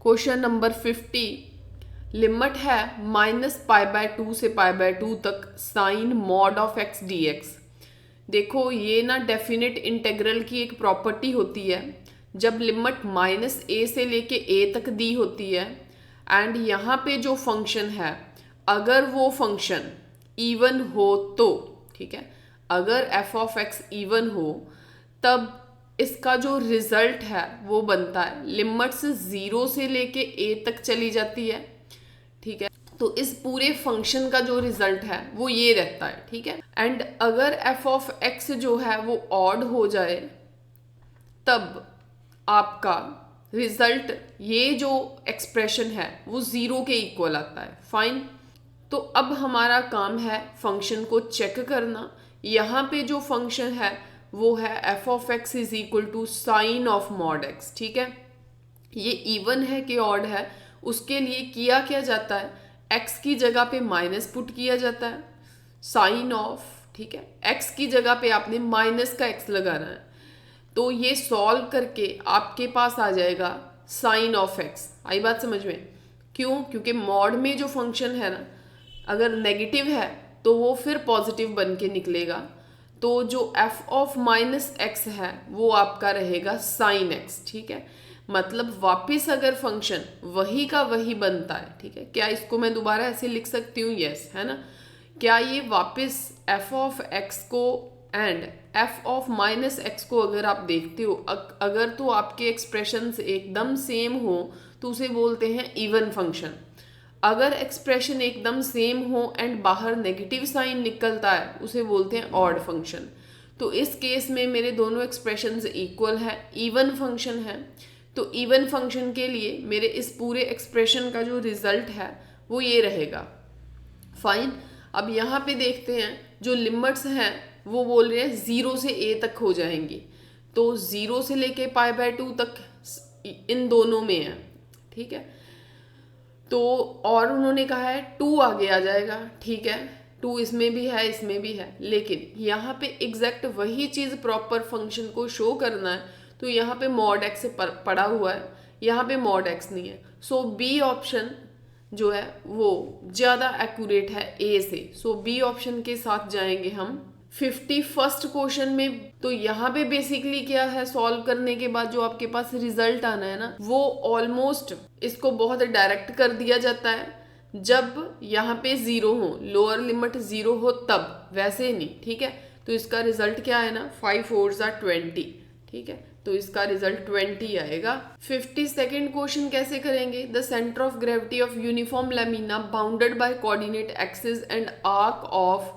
Question number 50, limit है -π/2 से π/2 तक sine mod of x dx। देखो ये ना डेफिनेट इंटेग्रल की एक प्रॉपर्टी होती है जब लिमिट -a से लेके a तक दी होती है एंड यहाँ पे जो फंक्शन है अगर वो फंक्शन इवन हो तो, ठीक है, अगर f ऑफ x इवन हो तब इसका जो रिजल्ट है वो बनता है लिमिट्स 0 से लेके a तक चली जाती है, ठीक है। तो इस पूरे फंक्शन का जो रिजल्ट है वो ये रहता है, ठीक है। एंड अगर f ऑफ x जो है वो ऑड हो जाए तब आपका रिजल्ट ये जो एक्सप्रेशन है वो 0 के इक्वल आता है। फाइन। तो अब हमारा काम है फंक्शन को चेक करना। यहाँ पे जो फंक्शन है वो है f of x is equal to sine of mod x, ठीक है। ये इवन है कि ऑड है, उसके लिए किया क्या जाता है, x की जगह पे माइनस पुट किया जाता है, साइन ऑफ, ठीक है, x की जगह पे आपने माइनस का x लगाना है। तो ये सॉल्व करके आपके पास आ जाएगा साइन ऑफ x। आई बात समझ में? क्यों? क्योंकि मॉड में जो फंक्शन है ना अगर नेगेटिव है तो वो फिर पॉजिटिव बन के निकलेगा। तो जो f ऑफ माइनस x है वो आपका रहेगा साइन x, ठीक है। मतलब वापस अगर फंक्शन वही का वही बनता है, ठीक है। क्या इसको मैं दोबारा ऐसे लिख सकती हूँ? यस, है ना। क्या ये वापस f ऑफ x को and f of minus x को अगर आप देखते हो अगर तो आपके एक्सप्रेशंस एकदम सेम हो तो उसे बोलते हैं इवन फंक्शन। अगर एक्सप्रेशन एकदम सेम हो एंड बाहर नेगेटिव साइन निकलता है उसे बोलते हैं ऑड फंक्शन। तो इस केस में मेरे दोनों एक्सप्रेशंस इक्वल है, इवन फंक्शन है। तो इवन फंक्शन के लिए मेरे इस पूरे एक्सप्रेशन का जो रिजल्ट है वो ये रहेगा। फाइन। अब यहाँ पे देखते हैं जो लिमिट्स हैं वो बोल रहे हैं 0 से a तक हो जाएंगी। तो 0 से लेके π/2 तक इन दोनों में है, ठीक है। तो और उन्होंने कहा है 2 आगे आ जाएगा, ठीक है। 2 इसमें भी है इसमें भी है, लेकिन यहाँ पे एग्जैक्ट वही चीज़ प्रॉपर फंक्शन को शो करना है तो यहाँ पे मॉड x पड़ा हुआ है, यहाँ पे मॉड x नहीं है। सो बी ऑप्शन जो है वो ज़्यादा एक्यूरेट है ए से। सो बी ऑप्शन के साथ जाएंगे हम। 51st क्वेश्चन में तो यहाँ पे बेसिकली क्या है, सॉल्व करने के बाद जो आपके पास रिजल्ट आना है ना वो ऑलमोस्ट इसको बहुत डायरेक्ट कर दिया जाता है जब यहाँ पे 0 हो, लोअर लिमिट 0 हो तब, वैसे नहीं, ठीक है। तो इसका रिजल्ट क्या है ना 5 4s are 20, ठीक है। तो इसका रिजल्ट 20 आएगा। 52nd क्वेश्चन कैसे करेंगे, the centre of gravity of uniform lamina bounded by coordinate axis and arc of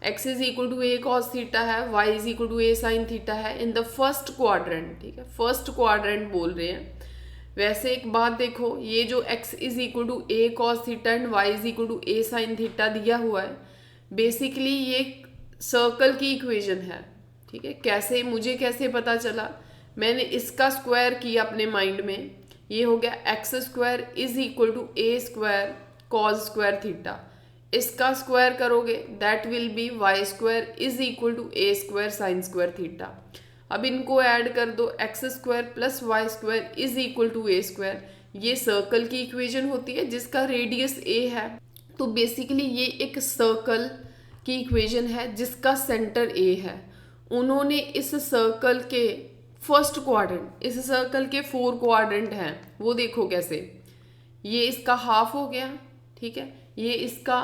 x is equal to a cos theta है, y is equal to a sin theta है in the first quadrant, ठीक है। First quadrant बोल रहे हैं। वैसे एक बात देखो, ये जो x is equal to a cos theta and y is equal to a sin theta दिया हुआ है, बेसिकली ये सर्कल की इक्वेशन है, ठीक है। कैसे, मुझे कैसे पता चला, मैंने इसका स्क्वायर किया अपने माइंड में, ये हो गया x square is equal to a square cos square theta. इसका स्क्वायर करोगे that will be y square is equal to a square sine square theta. अब इनको ऐड कर दो, x square plus y square is equal to a square. ये circle की equation होती है जिसका रेडियस a है। तो बेसिकली ये एक सर्कल की इक्वेशन है जिसका सेंटर a है। उन्होंने इस सर्कल के फर्स्ट क्वाड्रेंट, इस सर्कल के 4 क्वाड्रेंट हैं, वो देखो कैसे, ये इसका हाफ हो गया, ठीक है। ये इसका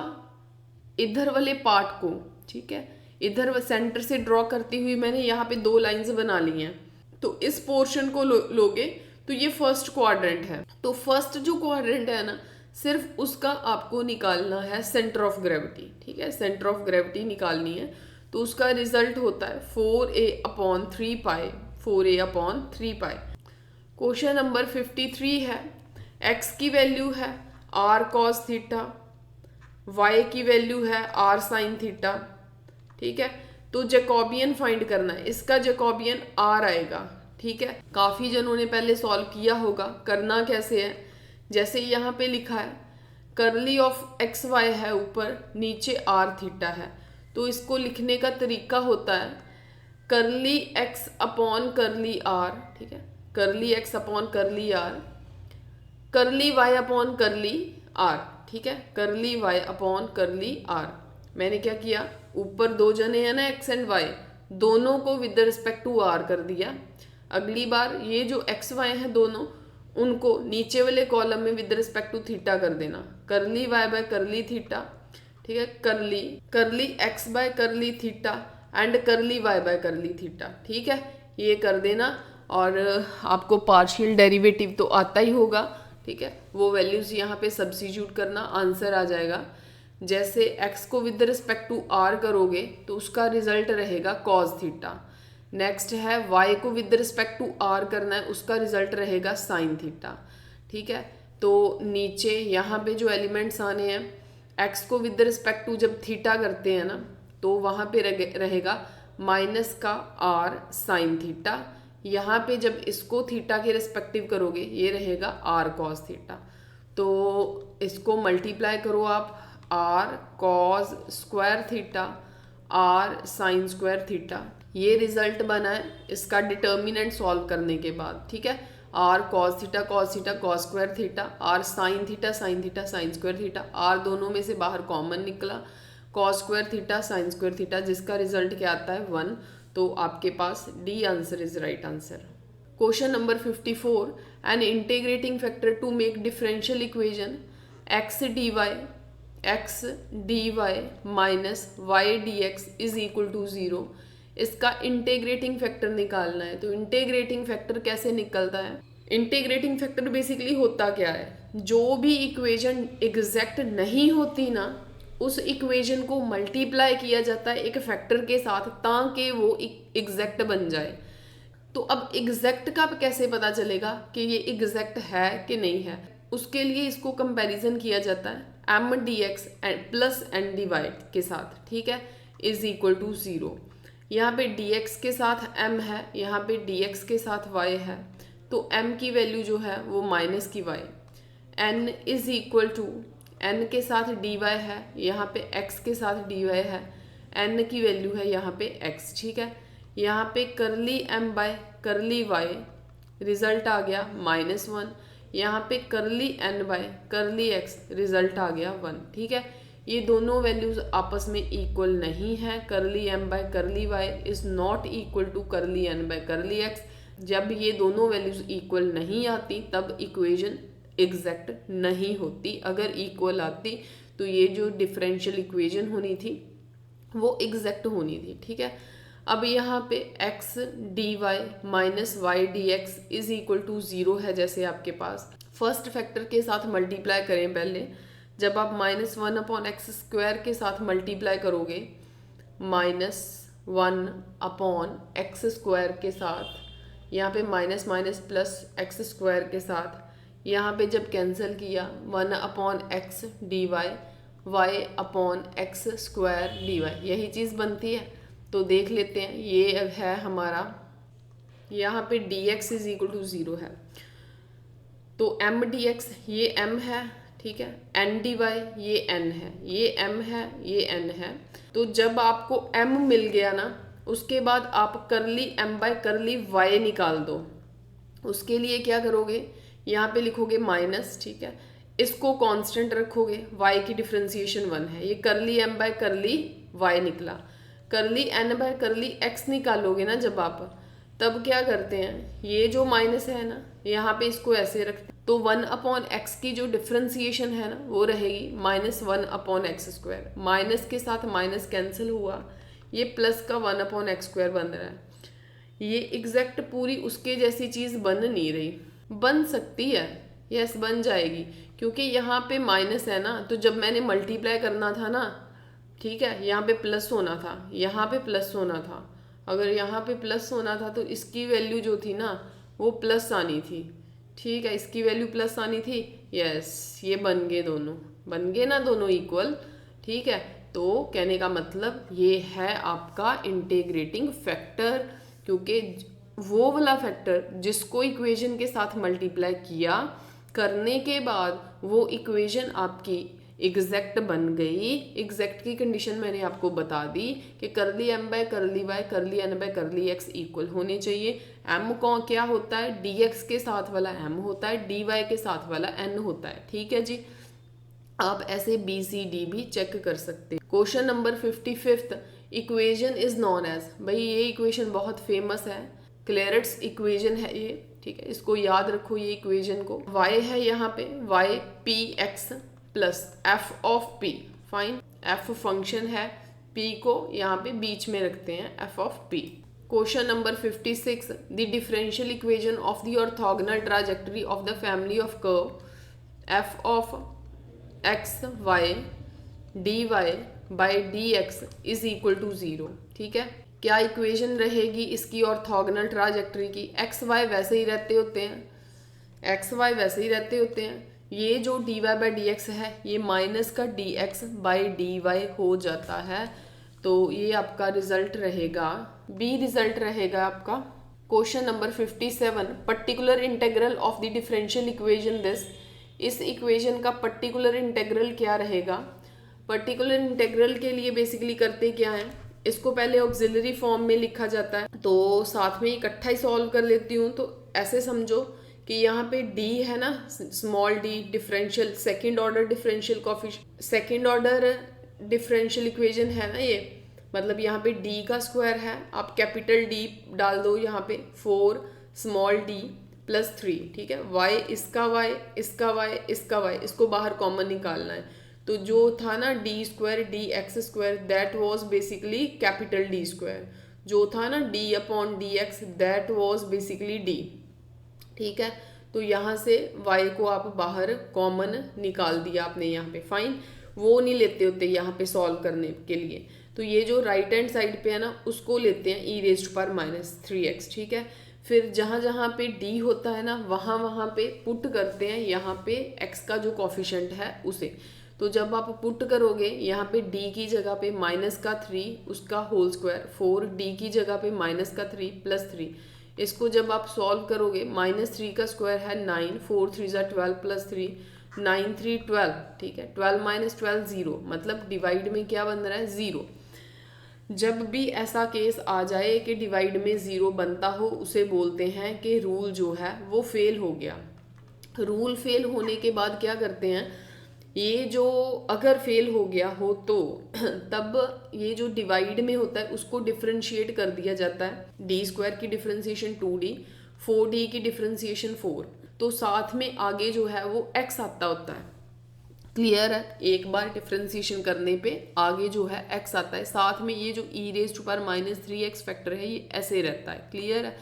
इधर वाले पार्ट को, ठीक है, इधर सेंटर से ड्रॉ करती हुई मैंने यहाँ पे 2 लाइंस बना ली हैं। तो इस पोर्शन को लोगे तो ये फर्स्ट क्वाड्रेंट है। तो फर्स्ट जो क्वाड्रेंट है ना सिर्फ उसका आपको निकालना है सेंटर ऑफ ग्रेविटी, ठीक है। सेंटर ऑफ ग्रेविटी निकालनी है तो उसका रिजल्ट होता है 4a/3π, 4a/3π। क्वेश्चन नंबर 53 है, x की वैल्यू है r cos थीटा, y की वैल्यू है r sin थीटा, ठीक है। तो जैकोबियन फाइंड करना है, इसका जैकोबियन r आएगा, ठीक है। काफ़ी जनों ने पहले सॉल्व किया होगा। करना कैसे है, जैसे यहाँ पे लिखा है कर्ली ऑफ एक्स वाई है ऊपर, नीचे r थीटा है। तो इसको लिखने का तरीका होता है curly x upon curly r, ठीक है, curly x upon curly r करली वाई अपॉन करली आर, ठीक है, करली वाई अपॉन करली आर। मैंने क्या किया, ऊपर दो जने हैं ना एक्स एंड वाई, दोनों को विद रिस्पेक्ट टू आर कर दिया। अगली बार ये जो एक्स वाई हैं दोनों, उनको नीचे वाले कॉलम में विद रिस्पेक्ट टू थीटा कर देना, करली वाई बाय करली थीटा, ठीक है, curly x by curly theta and curly y by curly theta, ठीक है, ये कर देना। और आपको पार्शियल डेरिवेटिव तो आता ही होगा, ठीक है, वो वैल्यूज यहाँ पे सब्स्टिट्यूट करना, आंसर आ जाएगा। जैसे x को विद रिस्पेक्ट टू r करोगे तो उसका रिजल्ट रहेगा cos थीटा। नेक्स्ट है y को विद रिस्पेक्ट टू r करना है, उसका रिजल्ट रहेगा sin थीटा, ठीक है। तो नीचे यहाँ पे जो एलिमेंट्स आने हैं, x को विद रिस्पेक्ट टू जब थीटा करते हैं ना, तो वहाँ पे रहेगा माइनस का r sin थीटा। यहाँ पे जब इसको थीटा के रिस्पेक्टिव करोगे, ये रहेगा r cos थीटा। तो इसको मल्टीप्लाई करो आप, r cos square theta r sin square theta, ये रिजल्ट बना है इसका डिटर्मिनेंट सॉल्व करने के बाद, ठीक है। r cos theta cos square theta, r sin theta sin square theta, r दोनों में से बाहर कॉमन निकला, cos square theta sin square theta, जिसका रिजल्ट क्या आता है 1। तो आपके पास D answer is right answer. Question number 54, an integrating factor to make differential equation x d y minus y d x is equal to 0। इसका integrating factor निकालना है। तो इंटीग्रेटिंग फैक्टर कैसे निकलता है? इंटीग्रेटिंग फैक्टर बेसिकली होता क्या है, जो भी इक्वेशन एग्जैक्ट नहीं होती ना, उस इक्वेशन को मल्टीप्लाई किया जाता है एक फैक्टर के साथ ताकि वो एग्जैक्ट बन जाए। तो अब एग्जैक्ट का कैसे पता चलेगा कि ये एग्जैक्ट है कि नहीं है? उसके लिए इसको कंपैरिजन किया जाता है m d x plus n d y के साथ, ठीक है, इज इक्वल टू 0। यहाँ पे डी एक्स के साथ m है, यहाँ पे डी एक्स के साथ y है, तो m की वैल्यू जो है वो माइनस की y, n is equal to n के साथ dy है, यहाँ पे x के साथ dy है, n की वैल्यू है यहाँ पे x, ठीक है। यहाँ पे curly m by curly y result आ गया -1, यहाँ पे curly n by curly x result आ गया 1, ठीक है। ये दोनों वैल्यूज आपस में इक्वल नहीं है। Curly m by curly y is not equal to curly n by curly x। जब ये दोनों वैल्यूज इक्वल नहीं आती तब इक्वेशन एग्जैक्ट नहीं होती। अगर इक्वल आती तो ये जो डिफरेंशियल इक्वेशन होनी थी वो एग्जैक्ट होनी थी, ठीक है। अब यहाँ पे x d y minus y d x is equal to 0 है। जैसे आपके पास फर्स्ट फैक्टर के साथ मल्टीप्लाई करें पहले, जब आप -1 अपॉन एक्स स्क्वायर के साथ मल्टीप्लाई करोगे, -1 अपॉन एक्स स्क्वायर के साथ, यहाँ पे minus minus plus x square के साथ, यहाँ पे जब कैंसिल किया 1 upon x d y y upon x square d y, यही चीज़ बनती है। तो देख लेते हैं, ये है हमारा, यहाँ पे d x is equal to 0 है, तो एम डी एक्स ये m है, ठीक है, एन डी वाई ये n है, ये m है, ये n है। तो जब आपको m मिल गया ना, उसके बाद आप करली m बाय करली y निकाल दो। उसके लिए क्या करोगे, यहाँ पे लिखोगे माइनस, ठीक है, इसको कांस्टेंट रखोगे, y की डिफ्रेंसिएशन 1 है, ये करली m बाय करली y निकला। करली n बाय करली x निकालोगे ना जब आप, तब क्या करते हैं, ये जो माइनस है ना, यहाँ पे इसको ऐसे रखते हैं, तो 1 अपॉन एक्स की जो डिफ्रेंसिएशन है ना वो रहेगी -1 अपॉन एक्स स्क्वायर। माइनस के साथ माइनस कैंसिल हुआ, ये प्लस का 1 अपॉन एक्स स्क्वायर बन रहा है। ये एग्जैक्ट पूरी उसके जैसी चीज़ बन नहीं रही, बन सकती है, यस बन जाएगी, क्योंकि यहाँ पे माइनस है ना, तो जब मैंने मल्टीप्लाई करना था ना, ठीक है, यहाँ पे प्लस होना था, यहाँ पे प्लस होना था। अगर यहाँ पे प्लस होना था तो इसकी वैल्यू जो थी ना वो प्लस आनी थी, ठीक है, इसकी वैल्यू प्लस आनी थी, यस, ये बन गए, दोनों बन गए ना, दोनों इक्वल, ठीक है। तो कहने का मतलब ये है आपका इंटीग्रेटिंग फैक्टर, क्योंकि वो वाला फैक्टर जिसको इक्वेशन के साथ मल्टीप्लाई किया करने के बाद वो इक्वेशन आपकी एग्जैक्ट बन गई। एग्जैक्ट की कंडीशन मैंने आपको बता दी कि curly m by curly y curly n by curly x equal होने चाहिए। एम को क्या होता है, डी एक्स के साथ वाला एम होता है, डी वाई के साथ वाला एन होता है। ठीक है जी, आप ऐसे बी सी डी भी चेक कर सकते हैं। Question number 55, equation is non age, भाई ये इक्वेशन बहुत फेमस है, क्लेरेट्स इक्वेशन है ये। ठीक है, इसको याद रखो ये इक्वेशन को। y है यहाँ पे y P x plus F of P, fine, f function है, p को यहाँ पे बीच में रखते हैं, f of p। Question number 56, the differential equation of the orthogonal trajectory of the family of curve f of x y d y by d x is equal to 0। ठीक है, क्या इक्वेशन रहेगी इसकी ऑर्थोगोनल ट्राजेक्टरी की? X y वैसे ही रहते होते हैं, एक्स वाई वैसे ही रहते होते हैं। ये जो d y by d x है ये माइनस का d x by d y हो जाता है, तो ये आपका रिजल्ट रहेगा बी, रिजल्ट रहेगा आपका। Question number 57, particular integral of the differential equation this, इस इक्वेशन का पर्टिकुलर इंटेग्रल क्या रहेगा? पर्टिकुलर इंटेग्रल के लिए बेसिकली करते क्या है, इसको पहले ऑक्सिलरी फॉर्म में लिखा जाता है, तो साथ में इकट्ठा ही सॉल्व कर लेती हूँ। तो ऐसे समझो कि यहाँ पे d है ना, small d differential second order differential coefficient, second order differential equation है ना ये, मतलब यहाँ पे d का स्क्वायर है, आप कैपिटल D डाल दो यहाँ पे 4 स्मॉल d प्लस 3। ठीक है, y इसका y इसका y इसका y, इसको बाहर कॉमन निकालना है। तो जो था ना D square D x square, that was basically capital D square, जो था ना D upon D x, that was basically D. ठीक है, तो यहाँ से y को आप बाहर कॉमन निकाल दिया आपने यहाँ पे, फाइन, वो नहीं लेते होते यहाँ पे सॉल्व करने के लिए। तो ये जो राइट हैंड साइड पे है ना उसको लेते हैं ई रेज्ड पावर माइनस 3x। ठीक है, फिर जहाँ जहाँ पे d होता है ना वहाँ वहाँ पे पुट करते हैं यहाँ पे x का जो कॉफिशेंट है उसे। तो जब आप पुट करोगे यहाँ पे d की जगह पे माइनस का 3 उसका होल स्क्वायर 4, d की जगह पे माइनस का 3 प्लस 3, इसको जब आप सॉल्व करोगे -3 का स्क्वायर है 9, 4 3 ज़ा 12 प्लस 3 9 3 12। ठीक है, 12 माइनस 12 0, मतलब डिवाइड में क्या बन रहा है 0। जब भी ऐसा केस आ जाए कि डिवाइड में 0 बनता हो उसे बोलते हैं कि रूल जो है वो फेल हो गया। रूल फेल होने के बाद क्या करते हैं, ये जो अगर फेल हो गया हो तो तब ये जो डिवाइड में होता है उसको डिफरेंशिएट कर दिया जाता है। डी स्क्वायर की डिफरेंशिएशन 2d, 4d की डिफरेंशिएशन 4, तो साथ में आगे जो है वो x आता होता है। क्लियर है, एक बार डिफरेंशिएशन करने पे आगे जो है x आता है, साथ में ये जो e raise to power minus 3x factor है ये ऐसे रहता है। क्लियर है,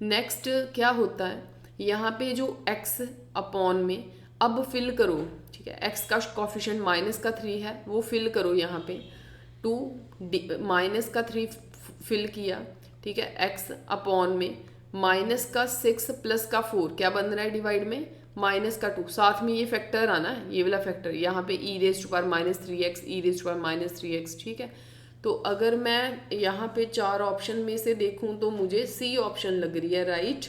नेक्स्ट क्या होता है, यहाँ पे जो x अपॉन में अब फिल करो। ठीक है, x का कॉफिशिएंट माइनस का 3 है वो फिल करो यहाँ पे 2 माइनस का 3 फिल किया। ठीक है, x अपॉन में माइनस का 6 प्लस का 4 क्या बन रहा है डिवाइड में माइनस का 2, साथ में ये फैक्टर आना है, ये वाला फैक्टर यहाँ पे e raise to power minus 3x e raise to power minus 3x। ठीक है, तो अगर मैं यहाँ पे 4 ऑप्शन में से देखूँ तो मुझे सी ऑप्शन लग रही है, right.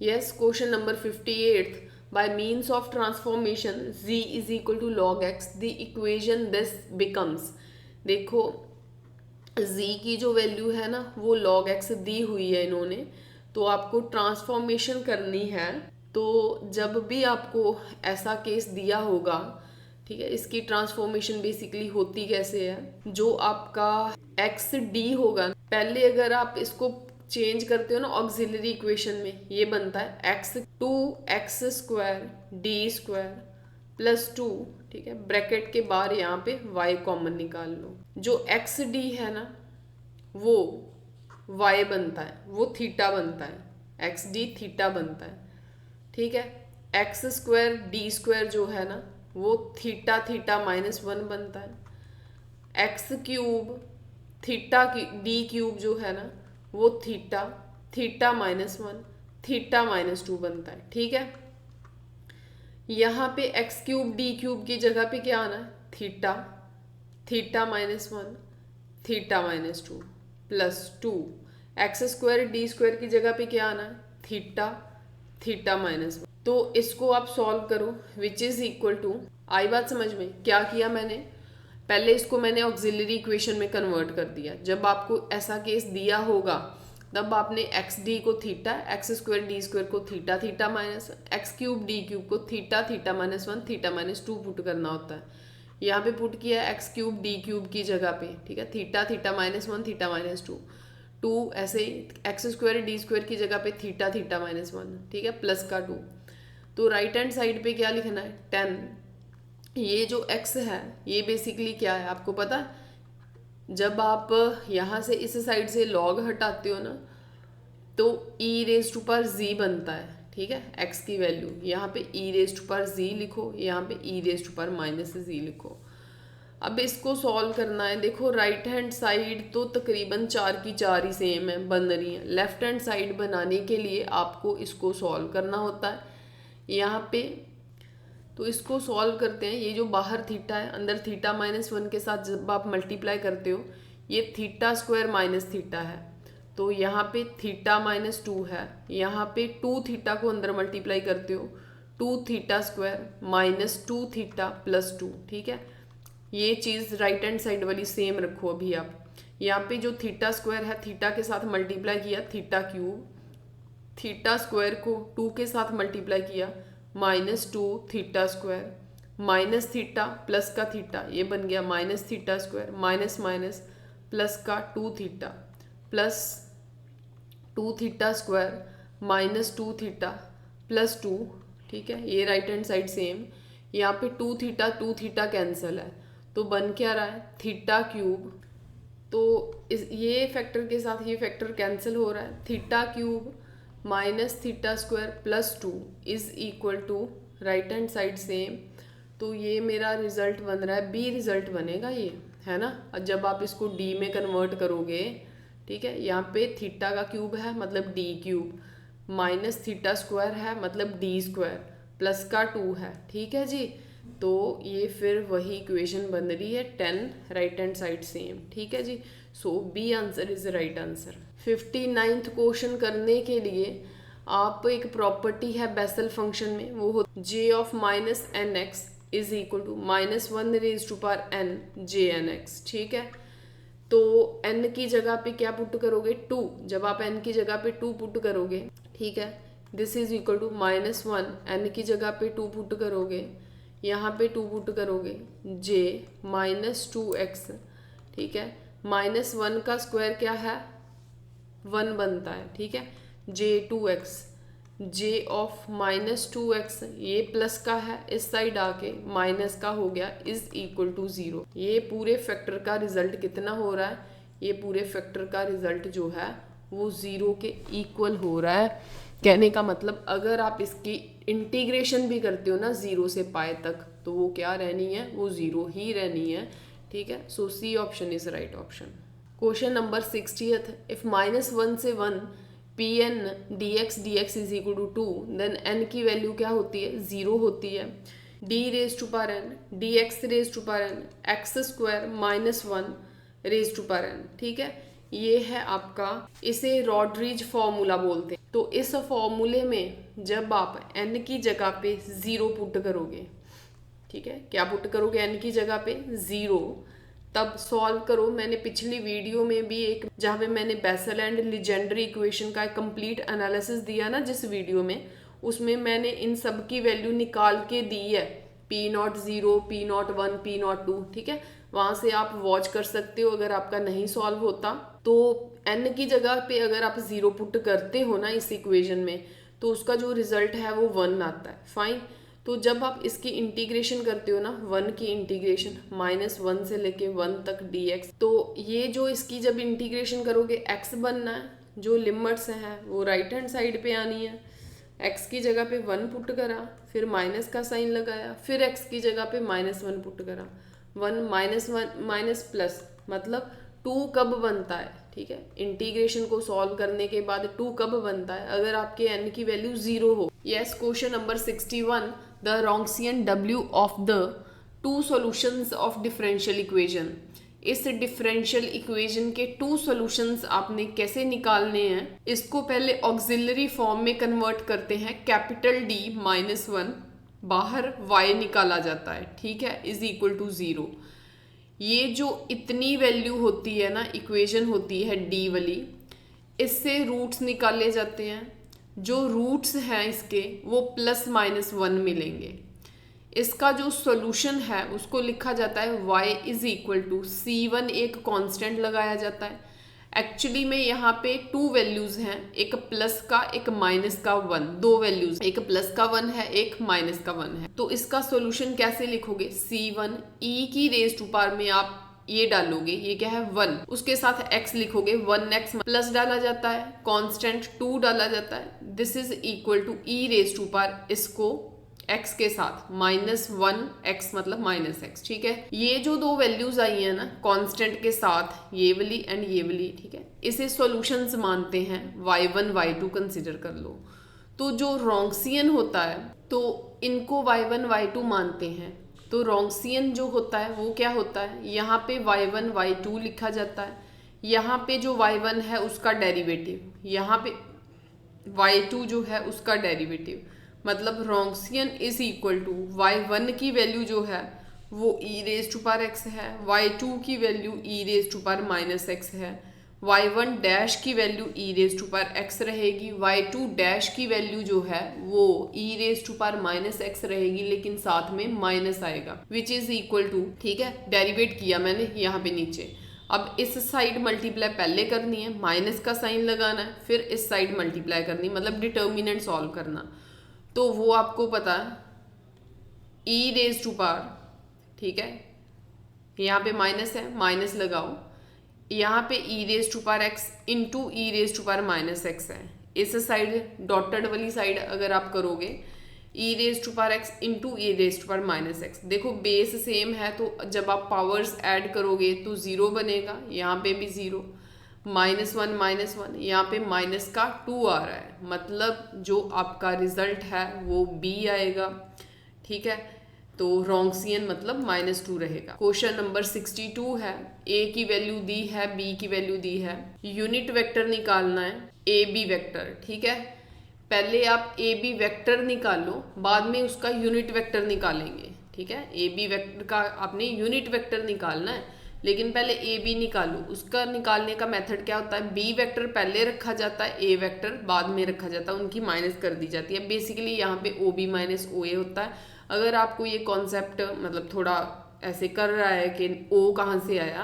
Yes, question number 58, by means of transformation z is equal to log x the equation this becomes। देखो z की जो वैल्यू है ना वो log x दी हुई है इन्होंने, तो आपको ट्रांसफॉर्मेशन करनी है। तो जब भी आपको ऐसा केस दिया होगा, ठीक है, इसकी ट्रांसफॉर्मेशन बेसिकली होती कैसे है, जो आपका एक्स डी होगा पहले अगर आप इसको चेंज करते हो ना ऑक्सिलरी इक्वेशन में, ये बनता है x 2x square d square plus 2। ठीक है, ब्रैकेट के बाहर यहाँ पे y कॉमन निकाल लो, जो एक्स डी है ना वो y बनता है, वो थीटा बनता है, एक्स डी थीटा बनता है। ठीक है, एक्स स्क्वायर डी स्क्वायर जो है ना वो थीटा थीटा -1 बनता है। X cube theta D cube जो है ना वो थीटा थीटा -1 थीटा -2 बनता है। ठीक है, यहाँ पे एक्स क्यूब डी क्यूब की जगह पे क्या आना है theta theta -1 theta -2 plus 2, x square d square की जगह पे क्या आना है थीटा थीटा -1 तो इसको आप सॉल्व करो, विच इज इक्वल टू, आई बात समझ में? क्या किया मैंने, पहले इसको मैंने ऑक्सिलरी इक्वेशन में कन्वर्ट कर दिया। जब आपको ऐसा केस दिया होगा तब आपने एक्स डी को theta, x square d square को theta theta minus, x cube d cube को theta theta minus 1 theta minus 2 put करना होता है। यहाँ पे पुट किया एक्स क्यूब डी क्यूब की जगह पे, ठीक है, theta theta minus 1 theta minus 2, ऐसे ही एक्स स्क्वायर डी स्क्वायर की जगह पे थीटा थीटा माइनस 1, ठीक है, प्लस का 2। तो राइट हैंड साइड पे क्या लिखना है, 10। ये जो x है ये बेसिकली क्या है आपको पता है? जब आप यहाँ से इस साइड से log हटाते हो ना तो e raise to power z बनता है, ठीक है, x की वैल्यू यहाँ पे e raise to power z लिखो, यहाँ पे e raise to power minus z लिखो। अब इसको सॉल्व करना है। देखो राइट हैंड साइड तो तकरीबन 4 की 4 ही सेम है, बन रही है। लेफ्ट हैंड साइड बनाने के लिए आपको इसको सॉल्व करना होता है यहाँ पे। तो इसको सॉल्व करते हैं। ये जो बाहर थीटा है, अंदर थीटा माइनस 1 के साथ जब आप मल्टीप्लाई करते हो ये थीटा स्क्वायर माइनस थीटा है, तो यहाँ पे थीटा माइनस 2 है, यहाँ पे 2 थीटा को अंदर मल्टीप्लाई करते हो 2 theta square minus 2 theta plus 2, ठीक है। ये चीज़ राइट हैंड साइड वाली सेम रखो अभी आप। यहाँ पे जो थीटा स्क्वायर है थीटा के साथ मल्टीप्लाई किया थीटा क्यूब, थीटा स्क्वायर को 2 के साथ मल्टीप्लाई किया minus 2 theta square minus theta plus का थीटा, ये बन गया minus theta square minus minus plus का 2 theta plus 2 theta square minus 2 theta plus 2, ठीक है। ये राइट हैंड साइड सेम, यहाँ पे 2 थीटा कैंसिल है तो बन क्या रहा है थीटा क्यूब। तो ये फैक्टर के साथ ये फैक्टर कैंसिल हो रहा है, theta cube minus theta square plus 2 is equal to right hand side same. तो ये मेरा रिजल्ट बन रहा है, बी रिजल्ट बनेगा ये, है ना। और जब आप इसको डी में कन्वर्ट करोगे, ठीक है, यहाँ पे थीटा का क्यूब है मतलब D cube, minus theta square है मतलब डी स्क्वायर, प्लस का 2 है, ठीक है जी। तो ये फिर वही इक्वेशन बन रही है 10 राइट हैंड साइड सेम, ठीक है जी। So B answer is right answer. 59th question करने के लिए आप एक प्रॉपर्टी है बेसल फंक्शन में, वो हो J of minus n x is equal to minus 1 raise to power n J n x, ठीक है। तो n की जगह पे क्या पुट करोगे 2, जब आप n की जगह पे 2 पुट करोगे, ठीक है, this is equal to minus 1, n की जगह पे 2 पुट करोगे, यहाँ पे 2 पुट करोगे j माइनस 2x, ठीक है, माइनस 1 का स्क्वायर क्या है 1 बनता है, ठीक है, j 2x, j of minus 2x ये प्लस का है, इस साइड आके माइनस का हो गया इज इक्वल टू 0। ये पूरे फैक्टर का रिजल्ट कितना हो रहा है, ये पूरे फैक्टर का रिजल्ट जो है वो 0 के इक्वल हो रहा है। कहने का मतलब अगर आप इसकी इंटीग्रेशन भी करते हो ना 0 से पाए तक, तो वो क्या रहनी है, वो 0 ही रहनी है, ठीक है। So C option is right option. Question number 60th, if minus 1 से 1 P n d x is equal to 2 then n की वैल्यू क्या होती है 0 होती है। D raise to power n d x raise to power n x square minus 1 raise to power n, ठीक है। ये है आपका, इसे रॉड्रिज फॉर्मूला बोलते हैं। तो इस फॉर्मूले में जब आप n की जगह पे 0 पुट करोगे, ठीक है, क्या पुट करोगे n की जगह पे 0, तब सॉल्व करो। मैंने पिछली वीडियो में भी एक, जहाँ पे मैंने बेसल एंड लीजेंड्री इक्वेशन का कंप्लीट एनालिसिस दिया ना जिस वीडियो में, उसमें मैंने इन सब की वैल्यू निकाल के दी है, P0 0, P0 1, P0 2, ठीक है। वहाँ से आप वॉच कर सकते हो अगर आपका नहीं सॉल्व होता। तो n की जगह पे अगर आप 0 पुट करते हो ना इस इक्वेशन में, तो उसका जो रिजल्ट है वो 1 आता है, फाइन। तो जब आप इसकी इंटीग्रेशन करते हो ना, 1 की इंटीग्रेशन माइनस 1 से लेके 1 तक dx, तो ये जो इसकी जब इंटीग्रेशन करोगे x बनना है, जो लिमिट्स हैं वो राइट हैंड साइड पे आनी है। x की जगह पे 1 पुट करा, फिर माइनस का साइन लगाया, फिर x की जगह पे माइनस 1 पुट करा, 1 माइनस प्लस, मतलब 2 कब बनता है, ठीक है। इंटीग्रेशन को सॉल्व करने के बाद 2 कब बनता है, अगर आपके n की वैल्यू 0 हो। Yes, question number 61, the Wronskian W of the 2 solutions of differential equation इस डिफरेंशियल इक्वेशन के 2 सॉल्यूशंस आपने कैसे निकालने हैं, इसको पहले ऑक्सिलरी फॉर्म में कन्वर्ट करते हैं। कैपिटल D -1 बाहर y निकाला जाता है, ठीक है, इज इक्वल टू 0। ये जो इतनी वैल्यू होती है ना, इक्वेशन होती है D वाली, इससे रूट्स निकाले जाते हैं। जो रूट्स हैं इसके वो +-1 मिलेंगे। इसका जो सॉल्यूशन है उसको लिखा जाता है y is equal to C1, एक कांस्टेंट लगाया जाता है। एक्चुअली में यहाँ पे 2 वैल्यूज हैं, एक प्लस का एक माइनस का 1, 2 वैल्यूज, एक प्लस का 1 है एक माइनस का 1 है। तो इसका सॉल्यूशन कैसे लिखोगे, C1 e की रेज टू पावर में आप ये डालोगे, ये क्या है 1, उसके साथ x लिखोगे, 1x प्लस डाला जाता है, कांस्टेंट 2 डाला जाता है, this is equal to e raise to power, इसको x के साथ -1x मतलब -x, ठीक है। ये जो 2 वैल्यूज आई है ना कांस्टेंट के साथ, ये वाली एंड ये वाली, ठीक है, इसे सॉल्यूशंस मानते हैं। y1 y2 कंसिडर कर लो। तो जो रॉन्सियन होता है तो इनको y1 y2 मानते हैं। तो रॉन्सियन जो होता है वो क्या होता है, यहाँ पे y1 y2 लिखा जाता है, यहाँ पे जो y1 है उसका डेरिवेटिव, यहाँ पे y2 जो है उसका डेरिवेटिव, मतलब रॉन्सियन इज इक्वल टू y1 की वैल्यू जो है वो e raise to power x है, y2 की value e raise to power -x है, y1 डैश की value e raise to power x रहेगी, y2 डैश की वैल्यू जो है वो e raise to power -x रहेगी, लेकिन साथ में माइनस आएगा, विच इज इक्वल टू, ठीक है, डेरिवेट किया मैंने यहाँ पे नीचे। अब इस साइड मल्टीप्लाई पहले करनी है, माइनस का साइन लगाना है, फिर इस साइड मल्टीप्लाई करनी, मतलब डिटर्मिनेंट सॉल्व करना। तो वो आपको पता है e रेज टू पावर, ठीक है, यहाँ पे माइनस है, माइनस लगाओ, यहाँ पे e raise to power x इंटू e raise to power -x है। इस साइड डॉटेड वाली साइड अगर आप करोगे e raise to power x इंटू e raise to power -x, देखो बेस सेम है तो जब आप पावर्स ऐड करोगे तो 0 बनेगा, यहाँ पे भी 0, -1 यहाँ पे माइनस का 2 आ रहा है, मतलब जो आपका रिजल्ट है वो B आएगा, ठीक है। तो रॉन्सियन मतलब -2 रहेगा। क्वेश्चन नंबर 62 है, A की वैल्यू दी है, B की वैल्यू दी है, यूनिट वेक्टर निकालना है, AB वेक्टर, ठीक है। पहले आप AB वेक्टर निकालो, बाद में उसका यूनिट वेक्टर निकालेंगे, ठीक है। AB वेक्टर का आपने यूनिट वेक्टर निकालना है, लेकिन पहले AB निकालो। उसका निकालने का मेथड क्या होता है, B वेक्टर पहले रखा जाता है, A वेक्टर बाद में रखा जाता है, उनकी माइनस कर दी जाती है। बेसिकली यहाँ पे OB माइनस OA होता है। अगर आपको ये कॉन्सेप्ट मतलब थोड़ा ऐसे कर रहा है कि O कहाँ से आया,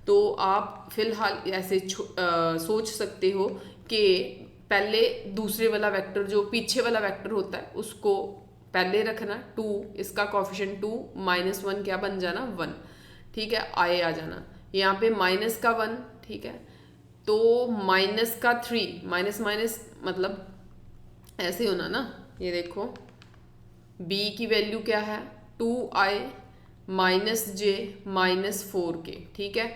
तो आप फिलहाल ऐसे सोच सकते हो कि पहले दूसरे वाला वेक्टर जो पीछे वाला वेक्टर होता है उसको पहले रखना 2, इसका कोफिशिएंट 2, -1 क्या बन जाना 1, ठीक है, आए आ जाना, यहाँ पे माइनस का 1, ठीक है, तो माइनस का 3, माइनस माइनस मतलब ऐसे होना ना, ये देखो B की वैल्यू क्या है 2i -j -4k, ठीक है,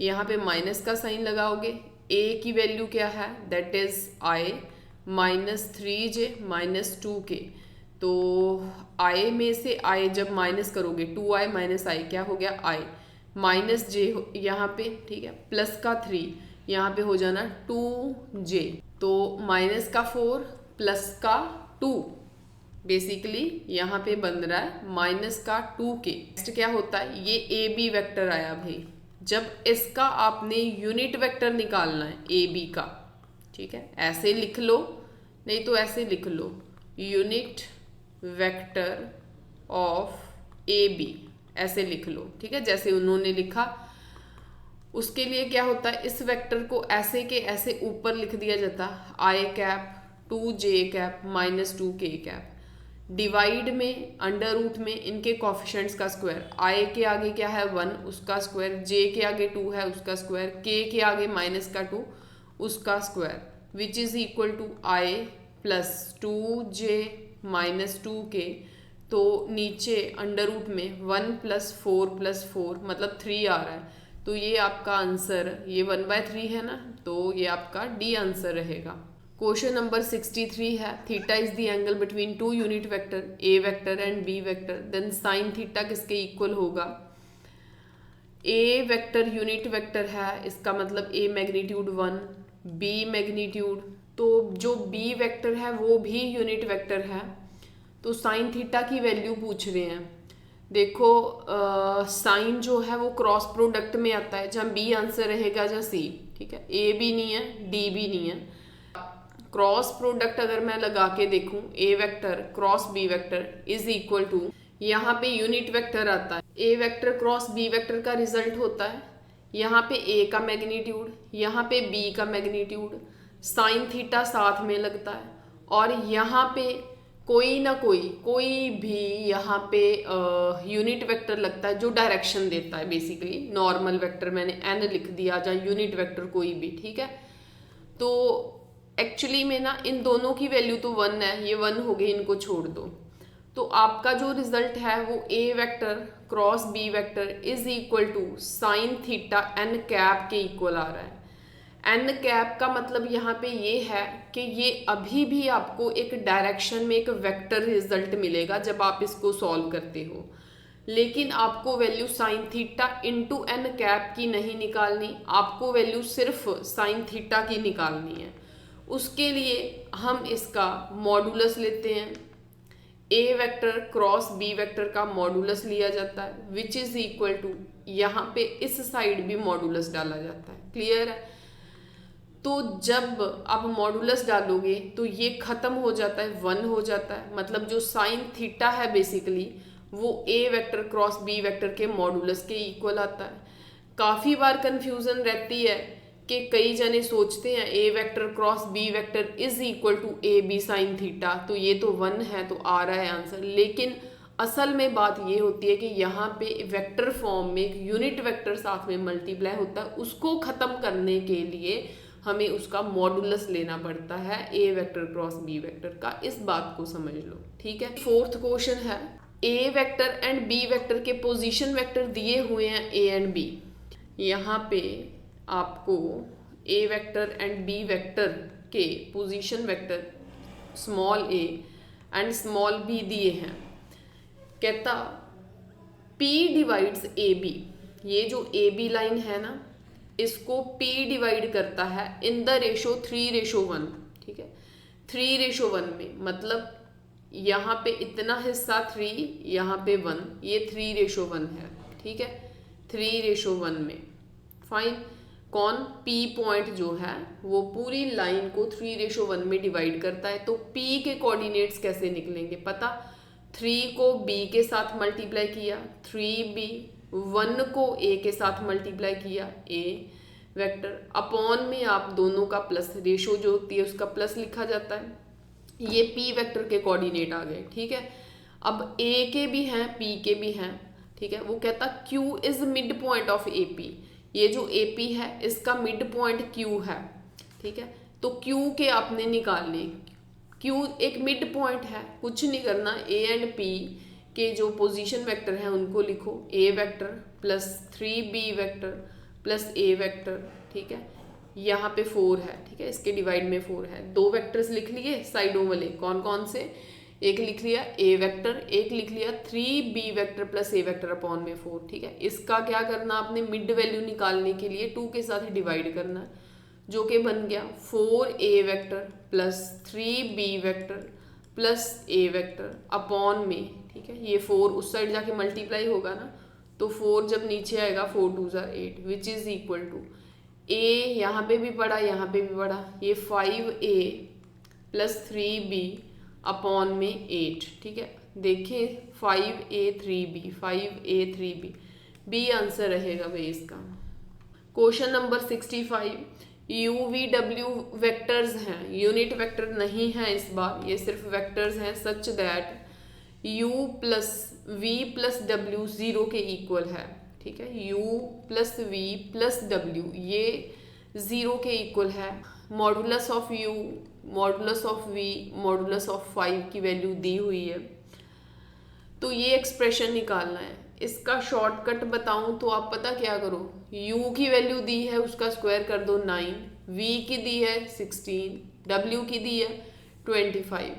यहाँ पे माइनस का साइन लगाओगे। A की वैल्यू क्या है, that is i -3j -2k, तो i में से i जब माइनस करोगे 2i -i क्या हो गया i -j यहाँ पे, ठीक है, प्लस का 3 यहाँ पे हो जाना 2j, तो माइनस का 4 प्लस का 2, बेसिकली यहाँ पे बन रहा है माइनस का 2k। नेक्स्ट क्या होता है, ये AB वेक्टर आया भाई, जब इसका आपने यूनिट वेक्टर निकालना है AB का, ठीक है, ऐसे लिख लो, नहीं तो ऐसे लिख लो, यूनिट वेक्टर ऑफ AB, ऐसे लिख लो, ठीक है, जैसे उन्होंने लिखा। उसके लिए क्या होता है, इस वेक्टर को ऐसे के ऐसे ऊपर लिख दिया जाता, i cap 2j cap -2k cap, divide में अंडर रूट में इनके कॉफिशेंट्स का स्क्वायर, i के आगे क्या है 1 उसका स्क्वायर, j के आगे 2 है उसका स्क्वायर, k के आगे -2 उसका square, which is equal to i + 2j -2k, तो नीचे अंडर रूट में 1 + 4 + 4 मतलब 3 आ रहा है, तो ये आपका आंसर, ये 1/3 है ना, तो ये आपका डी आंसर रहेगा। क्वेश्चन नंबर 63 है, theta is the angle between 2 unit vector A vector and B vector, then sine theta किसके इक्वल होगा। ए वेक्टर यूनिट वेक्टर है, इसका मतलब ए मैग्नीट्यूड 1, बी मैग्नीट्यूड, तो जो बी वेक्टर है वो भी यूनिट वेक्टर है। तो साइन थीटा की वैल्यू पूछ रहे हैं। देखो साइन जो है वो क्रॉस प्रोडक्ट में आता है, जहाँ बी आंसर रहेगा जहाँ सी, ठीक है। ए भी नहीं है, डी भी नहीं है। क्रॉस प्रोडक्ट अगर मैं लगा के देखूं, A vector cross B vector is equal to, यहाँ पे यूनिट वेक्टर आता है, A vector cross B vector का रिजल्ट होता है, यहाँ पे ए का मैग्नीट्यूड, यहाँ पे बी का मैग्नीट्यूड, साइन थीटा साथ में लगता है, और यहाँ पे कोई भी यहाँ पे यूनिट वेक्टर लगता है जो डायरेक्शन देता है। बेसिकली नॉर्मल वेक्टर मैंने एन लिख दिया, या यूनिट वेक्टर कोई भी, ठीक है। तो एक्चुअली में ना इन दोनों की वैल्यू तो 1 है, ये 1 हो गए, इनको छोड़ दो। तो आपका जो रिजल्ट है वो A vector cross B vector is equal to sine theta n cap के इक्वल आ रहा है। एन कैप का मतलब यहाँ पे ये है कि ये अभी भी आपको एक डायरेक्शन में एक वेक्टर रिजल्ट मिलेगा जब आप इसको सॉल्व करते हो, लेकिन आपको value sine theta into n cap की नहीं निकालनी, आपको वैल्यू सिर्फ साइन थीटा की निकालनी है। उसके लिए हम इसका मॉडुलस लेते हैं, A vector cross B vector का मॉडुलस लिया जाता है, विच इज इक्वल टू, यहाँ पे इस साइड भी मॉडुलस डाला जाता है। क्लियर है? तो जब आप मॉडुलस डालोगे तो ये खत्म हो जाता है, 1 हो जाता है, मतलब जो साइन थीटा है बेसिकली वो A vector cross B vector के मॉडुलस के इक्वल आता है। काफ़ी बार कंफ्यूजन रहती है कि कई जने सोचते हैं A vector cross B vector is equal to A B sine theta, तो ये तो 1 है तो आ रहा है आंसर, लेकिन असल में बात ये होती है कि यहाँ पे वेक्टर फॉर्म में एक यूनिट वेक्टर साथ में मल्टीप्लाई होता है, उसको ख़त्म करने के लिए हमें उसका मॉडुलस लेना पड़ता है A vector cross B vector का। इस बात को समझ लो, ठीक है। फोर्थ क्वेश्चन है, A vector and B vector के पोजीशन वेक्टर दिए हुए हैं ए एंड बी। यहाँ पे आपको A vector and B vector के position vector small a and small b दिए हैं। कहता P डिवाइड्स ए बी, ये जो ए बी लाइन है ना इसको P डिवाइड करता है इन द रेशो 3:1, ठीक है। 3:1 में मतलब यहाँ पे इतना हिस्सा 3, यहाँ पे 1, ये 3:1 है, ठीक है। 3:1 में फाइन, कौन P पॉइंट जो है वो पूरी लाइन को 3:1 में डिवाइड करता है। तो P के कोऑर्डिनेट्स कैसे निकलेंगे पता, 3 को B के साथ मल्टीप्लाई किया 3B, 1 को A के साथ मल्टीप्लाई किया A वेक्टर, अपॉन में आप दोनों का प्लस, रेशो जो होती है उसका प्लस लिखा जाता है। ये P वेक्टर के कोऑर्डिनेट आ गए, ठीक है। अब A के भी हैं P के भी हैं, ठीक है। वो कहता Q is mid point of AP, ये जो AP है इसका मिड पॉइंट Q है, ठीक है। तो Q के आपने निकालने, Q एक मिड पॉइंट है, कुछ नहीं करना, A एंड P के जो पोजीशन वेक्टर हैं उनको लिखो, A vector plus 3B vector plus A vector, ठीक है। यहाँ पे 4 है, ठीक है, इसके डिवाइड में 4 है। 2 वेक्टर्स लिख लिए साइडों वाले, कौन कौन से, एक लिख लिया A वेक्टर, एक लिख लिया 3B vector plus A vector upon में 4, ठीक है। इसका क्या करना आपने, मिड वैल्यू निकालने के लिए 2 के साथ डिवाइड करना है, जो कि बन गया 4A vector plus 3B vector plus A vector upon में, ठीक है। ये 4 उस साइड जाके मल्टीप्लाई होगा ना, तो 4 जब नीचे आएगा 4 2 8 which is equal to A, यहाँ पे भी पढ़ा यहाँ पे भी पढ़ा, ये 5A प्लस 3B अपॉन में 8, ठीक है। देखें 5A 3B 5A 3B, B answer रहेगा भाई इसका। क्वेश्चन नंबर 65, UVW वेक्टर्स हैं, यूनिट वेक्टर नहीं है इस बार, ये सिर्फ वेक्टर्स हैं, such that U plus V plus W 0 के इक्वल है, ठीक है। U plus V plus W ये 0 के इक्वल है। Modulus of U, modulus of V, modulus of 5 की वैल्यू दी हुई है, तो ये एक्सप्रेशन निकालना है। इसका शॉर्टकट बताऊं तो आप पता क्या करो, U की वैल्यू दी है उसका स्क्वायर कर दो 9, V की दी है 16, W की दी है 25,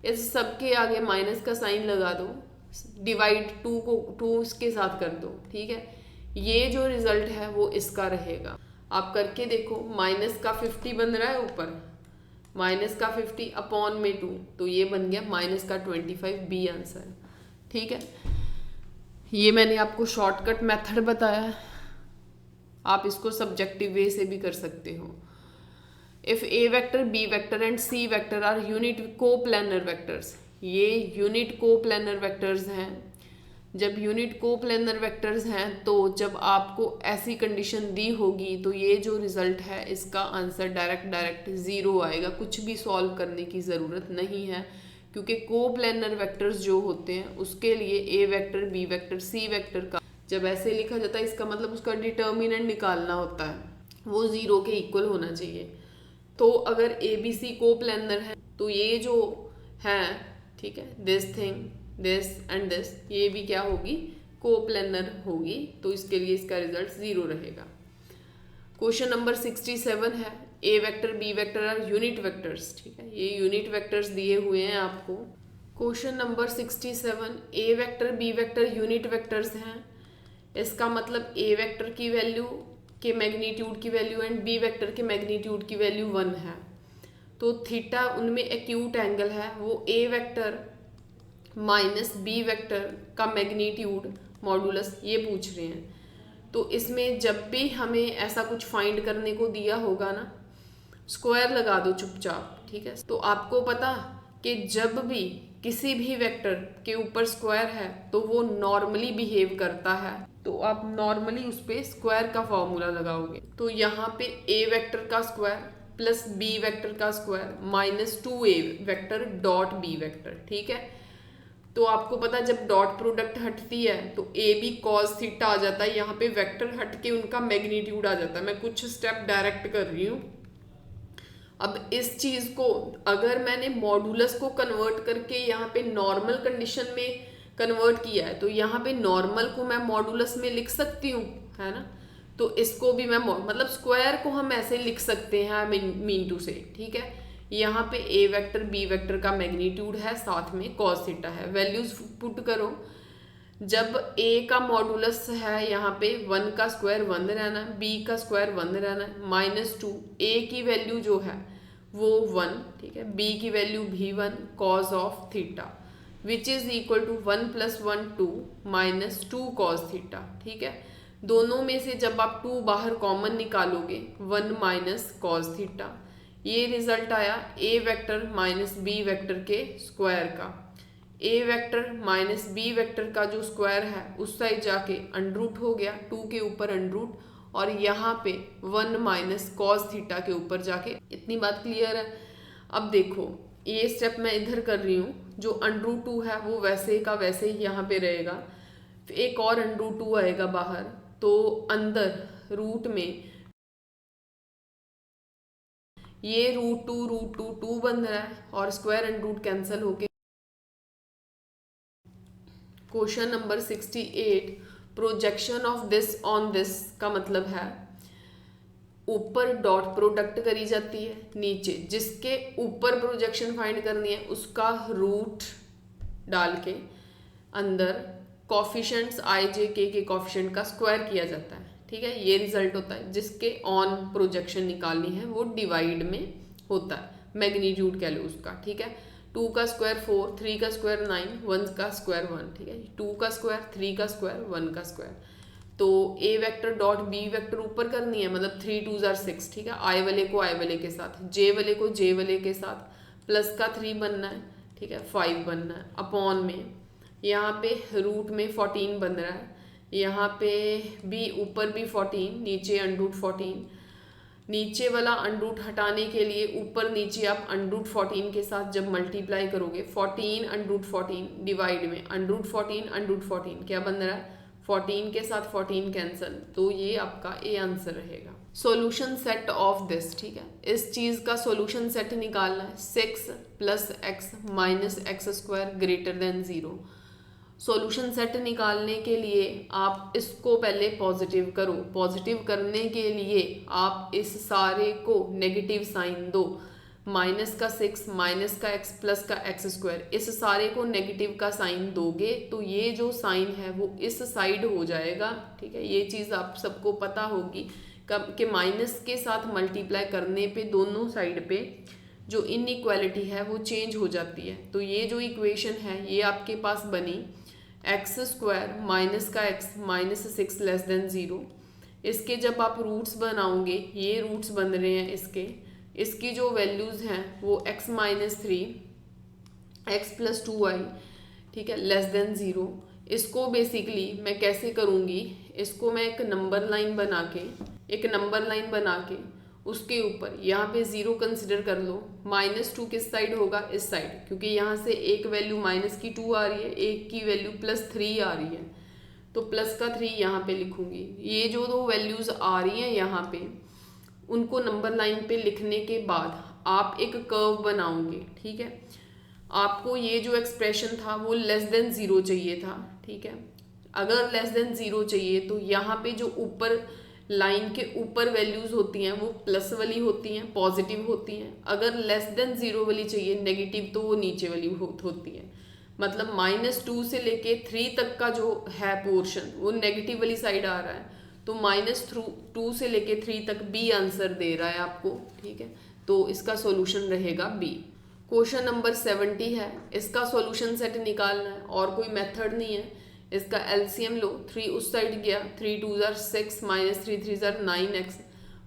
इस सब के आगे माइनस का साइन लगा दो, डिवाइड 2 को 2 इसके साथ कर दो, ठीक है। ये जो रिजल्ट है वो इसका रहेगा। आप करके देखो, माइनस का 50 बन रहा है ऊपर, माइनस का 50 अपॉन में 2, तो ये बन गया माइनस का 25, बी आंसर। ठीक है, ये मैंने आपको शॉर्टकट मेथड बताया है, आप इसको सब्जेक्टिव वे से भी कर सकते हो। If A vector, B vector and C vector are unit coplanar vectors, ये यूनिट कोप्लेनर वेक्टर्स हैं। जब यूनिट कोप्लेनर वेक्टर्स हैं तो जब आपको ऐसी कंडीशन दी होगी तो ये जो रिजल्ट है इसका आंसर डायरेक्ट 0 आएगा, कुछ भी सॉल्व करने की ज़रूरत नहीं है, क्योंकि कोप्लेनर वेक्टर्स जो होते हैं उसके लिए ए vector, B vector, C vector का जब ऐसे लिखा जाता है इसका मतलब उसका डिटर्मिनेंट निकालना होता है, वो 0 के इक्वल होना चाहिए। तो अगर ए बी सी कोप्लेनर है तो ये जो है, ठीक है, this thing, this and this, ये भी क्या होगी, कोप्लेनर होगी, तो इसके लिए इसका रिजल्ट 0 रहेगा। क्वेश्चन नंबर 67 है, A vector, B vector are unit vectors. ठीक है, ये यूनिट वेक्टर्स दिए हुए हैं आपको। Question number 67, A vector, B vector unit vectors हैं, इसका मतलब ए वेक्टर की वैल्यू के मैग्नीट्यूड की वैल्यू एंड बी वेक्टर के मैग्नीट्यूड की वैल्यू 1 है। तो थीटा उनमें एक्यूट एंगल है, वो A vector minus B vector का मैग्नीट्यूड मॉडुलस ये पूछ रहे हैं। तो इसमें जब भी हमें ऐसा कुछ फाइंड करने को दिया होगा ना, स्क्वायर लगा दो चुपचाप। ठीक है, तो आपको पता कि जब भी किसी भी वेक्टर के ऊपर स्क्वायर है तो वो नॉर्मली बिहेव करता है, तो आप नॉर्मली उस पर स्क्वायर का फॉर्मूला लगाओगे। तो यहाँ पे ए वेक्टर का स्क्वायर प्लस बी वेक्टर का square minus 2a vector dot B vector. ठीक है, तो आपको पता जब डॉट प्रोडक्ट हटती है तो ए बी कॉस थीटा आ जाता है, यहाँ पे वेक्टर हट के उनका मैग्नीट्यूड आ जाता है। मैं कुछ स्टेप डायरेक्ट कर रही हूँ। अब इस चीज को अगर मैंने मॉडुलस को कन्वर्ट करके यहाँ पे नॉर्मल कंडीशन में कन्वर्ट किया है तो यहाँ पे नॉर्मल को मैं मॉडुलस में लिख सकती हूँ, है ना। तो इसको भी मैं मतलब स्क्वायर को हम ऐसे लिख सकते हैं मीन टू से। ठीक है, यहाँ पे ए वेक्टर, बी वेक्टर का मैग्नीट्यूड है, साथ में कॉस थीटा है। वैल्यूज पुट करो, जब ए का मॉडुलस है यहाँ पे 1 का स्क्वायर 1 रहना है, बी का स्क्वायर 1 रहना है, -2 ए की वैल्यू जो है वो 1, ठीक है, बी की वैल्यू भी 1, cos of theta which is equal to 1 + 1 2 -2 cos theta. ठीक है, दोनों में से जब आप 2 बाहर कॉमन निकालोगे 1 माइनस कॉस थीटा, ये रिजल्ट आया ए वेक्टर माइनस बी वेक्टर के स्क्वायर का। ए वेक्टर माइनस बी वेक्टर का जो स्क्वायर है उस साइड जाके अंडरूट हो गया, 2 के ऊपर अंडरूट, और यहाँ पे 1 माइनस कॉस थीटा के ऊपर जाके। इतनी बात क्लियर है। अब देखो ये स्टेप मैं इधर कर रही हूँ, जो √2 है वो वैसे का वैसे ही यहाँ पे रहेगा, एक और √2 आएगा बाहर, तो अंदर रूट में ये √2 बन रहा है और स्क्वायर एंड रूट कैंसिल होके। Question number 68, projection of this on this का मतलब है ऊपर डॉट प्रोडक्ट करी जाती है, नीचे जिसके ऊपर प्रोजेक्शन फाइंड करनी है उसका रूट डाल के अंदर कॉफिशेंट्स आई जे के कॉफिशेंट का स्क्वायर किया जाता है। ठीक है, ये रिजल्ट होता है। जिसके ऑन प्रोजेक्शन निकालनी है वो डिवाइड में होता है, मैग्नीट्यूड कह लो उसका। ठीक है, 2 का स्क्वायर 4, 3 का स्क्वायर 9, 1 का स्क्वायर 1। ठीक है, 2 का स्क्वायर, 3 का स्क्वायर, 1 का स्क्वायर। तो ए वेक्टर डॉट बी वेक्टर ऊपर करनी है, मतलब 3 2 जार 6। ठीक है, आई वाले को आई वाले के साथ, जे वाले को जे वाले के साथ, प्लस का 3 बनना है, ठीक है, 5 बनना है, अपॉन में यहाँ पे रूट में 14 बन रहा है, यहाँ पे भी ऊपर भी 14, नीचे √14। नीचे वाला अंडरूट हटाने के लिए ऊपर नीचे आप √14 के साथ जब मल्टीप्लाई करोगे, 14 √14 डिवाइड में √14 क्या बन रहा है, 14 के साथ 14 कैंसिल, तो ये आपका ए आंसर रहेगा। सॉल्यूशन सेट ऑफ दिस, ठीक है, इस चीज का सॉल्यूशन सेट निकालना है, 6 + x - x² > 0। सॉल्यूशन सेट निकालने के लिए आप इसको पहले पॉजिटिव करो, पॉजिटिव करने के लिए आप इस सारे को नेगेटिव साइन दो, माइनस का 6 माइनस का x प्लस का एक्स स्क्वायर, इस सारे को नेगेटिव का साइन दोगे तो ये जो साइन है वो इस साइड हो जाएगा। ठीक है, ये चीज़ आप सबको पता होगी कब कि माइनस के साथ मल्टीप्लाई करने पे दोनों साइड पे जो इनइक्वालिटी है वो चेंज हो जाती है। तो ये जो इक्वेशन है ये आपके पास बनी एक्स स्क्वायर माइनस का एक्स माइनस 6 लेस देन 0। इसके जब आप रूट्स बनाओगे, ये रूट्स बन रहे हैं इसकी जो वैल्यूज़ हैं वो x minus 3 x plus 2y, ठीक है, लेस देन 0। इसको बेसिकली मैं कैसे करूँगी, इसको मैं एक नंबर लाइन बना के उसके ऊपर यहाँ पे 0 कंसिडर कर लो। -2 किस साइड होगा, इस साइड, क्योंकि यहाँ से एक वैल्यू माइनस की 2 आ रही है, एक की वैल्यू +3 आ रही है, तो प्लस का 3 यहाँ पे लिखूंगी। ये जो दो वैल्यूज़ आ रही हैं यहाँ पे, उनको नंबर लाइन पे लिखने के बाद आप एक कर्व बनाओगे। ठीक है, आपको ये जो एक्सप्रेशन था वो लेस देन 0 चाहिए था। ठीक है, अगर लेस देन 0 चाहिए तो यहाँ पे जो ऊपर लाइन के ऊपर वैल्यूज़ होती हैं वो प्लस वाली होती हैं, पॉजिटिव होती हैं। अगर लेस देन 0 वाली चाहिए नेगेटिव, तो वो नीचे वाली होती है। मतलब -2 से लेके 3 तक का जो है पोर्शन वो नेगेटिव वाली साइड आ रहा है, तो -2 से लेके 3 तक बी आंसर दे रहा है आपको। ठीक है, तो इसका सॉल्यूशन रहेगा बी। क्वेश्चन नंबर 70 है, इसका सॉल्यूशन सेट निकालना है और कोई मेथड नहीं है। इसका एलसीएम लो, 3 उस साइड गया, 3 2 ज़ार 6 -3 3 ज़ार 9x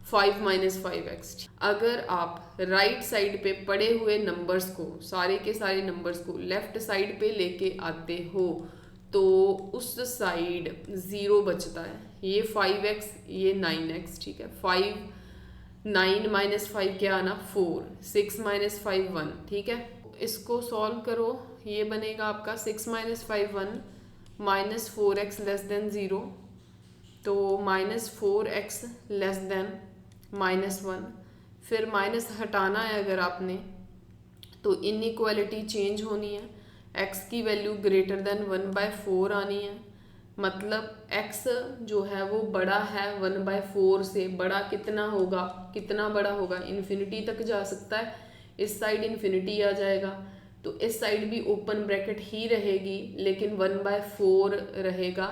5 5x। अगर आप राइट साइड पे पड़े हुए नंबर्स को, सारे के सारे नंबर्स को लेफ्ट साइड पे लेके आते हो तो उस साइड 0 बचता है। ये 5x, ये 9x। ठीक है, 9 - 5 क्या आना, 4, 6 - 5 1। ठीक है, इसको सॉल्व करो, ये बनेगा आपका 6 - 5 1 -4x लेस देन 0, तो -4x लेस देन -1। फिर माइनस हटाना है अगर आपने, तो इनइक्वालिटी चेंज होनी है, x की वैल्यू ग्रेटर देन 1/4 आनी है। मतलब x जो है वो बड़ा है 1/4 से। बड़ा कितना होगा, कितना बड़ा होगा, इन्फिनिटी तक जा सकता है। इस साइड इन्फिनिटी आ जाएगा, तो इस साइड भी ओपन ब्रैकेट ही रहेगी, लेकिन 1/4 रहेगा,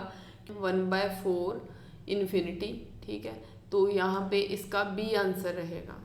1/4 इन्फिनिटी। ठीक है, तो यहाँ पे इसका बी आंसर रहेगा।